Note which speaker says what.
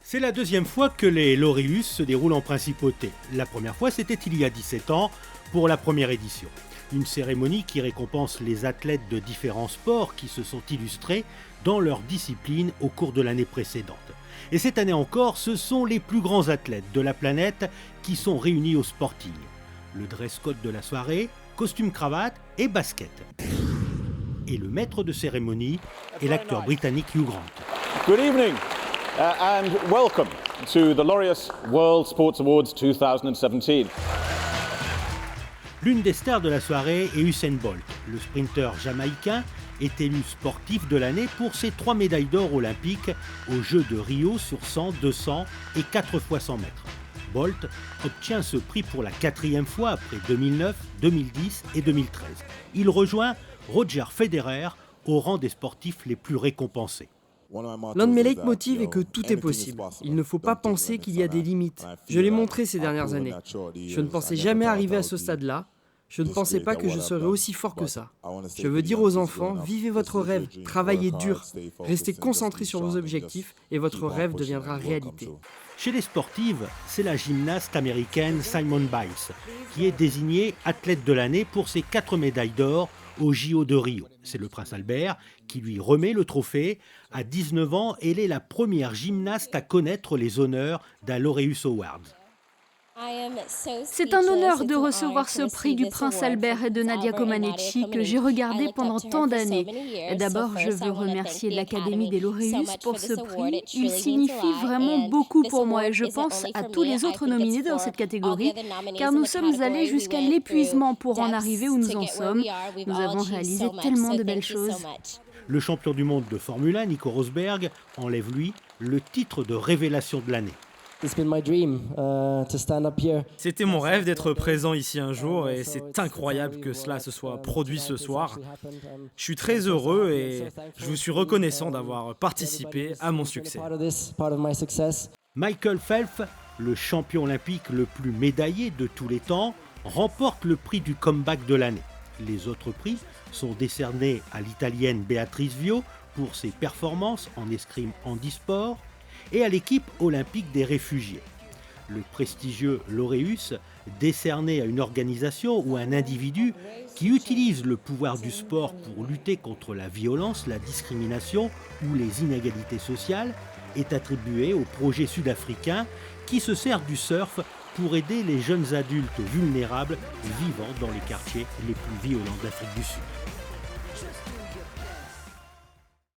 Speaker 1: C'est la deuxième fois que les Laureus se déroulent en principauté. La première fois, c'était il y a 17 ans, pour la première édition. Une cérémonie qui récompense les athlètes de différents sports qui se sont illustrés dans leur discipline au cours de l'année précédente. Et cette année encore, ce sont les plus grands athlètes de la planète qui sont réunis au Sporting. Le dress code de la soirée, costume cravate et basket. Et le maître de cérémonie est l'acteur britannique Hugh Grant.
Speaker 2: Good evening and welcome to the Laureus World Sports Awards 2017.
Speaker 1: L'une des stars de la soirée est Usain Bolt. Le sprinter jamaïcain est élu sportif de l'année pour ses 3 médailles d'or olympiques aux Jeux de Rio sur 100, 200 et 4 x 100 mètres. Bolt obtient ce prix pour la 4e fois après 2009, 2010 et 2013. Il rejoint Roger Federer au rang des sportifs les plus récompensés.
Speaker 3: L'un de mes leitmotivs est que tout est possible. Il ne faut pas penser qu'il y a des limites. Je l'ai montré ces dernières années. Je ne pensais jamais arriver à ce stade-là. Je ne pensais pas que je serais aussi fort que ça. Je veux dire aux enfants, vivez votre rêve, travaillez dur, restez concentrés sur vos objectifs et votre rêve deviendra réalité.
Speaker 1: Chez les sportives, c'est la gymnaste américaine Simone Biles qui est désignée athlète de l'année pour ses 4 médailles d'or au JO de Rio. C'est le prince Albert qui lui remet le trophée. À 19 ans, elle est la première gymnaste à connaître les honneurs d'un Laureus Awards.
Speaker 4: C'est un honneur de recevoir ce prix du prince Albert et de Nadia Comaneci que j'ai regardé pendant tant d'années. D'abord, je veux remercier l'Académie des Laureus pour ce prix. Il signifie vraiment beaucoup pour moi et je pense à tous les autres nominés dans cette catégorie, car nous sommes allés jusqu'à l'épuisement pour en arriver où nous en sommes. Nous avons réalisé tellement de belles choses.
Speaker 1: Le champion du monde de Formule 1, Nico Rosberg, enlève lui le titre de révélation de l'année.
Speaker 5: C'était mon rêve d'être présent ici un jour et c'est incroyable que cela se soit produit ce soir. Je suis très heureux et je vous suis reconnaissant d'avoir participé à mon succès.
Speaker 1: Michael Phelps, le champion olympique le plus médaillé de tous les temps, remporte le prix du comeback de l'année. Les autres prix sont décernés à l'Italienne Beatrice Vio pour ses performances en escrime handisport et à l'équipe olympique des réfugiés. Le prestigieux Laureus, décerné à une organisation ou à un individu qui utilise le pouvoir du sport pour lutter contre la violence, la discrimination ou les inégalités sociales, est attribué au projet sud-africain qui se sert du surf pour aider les jeunes adultes vulnérables vivant dans les quartiers les plus violents d'Afrique du Sud.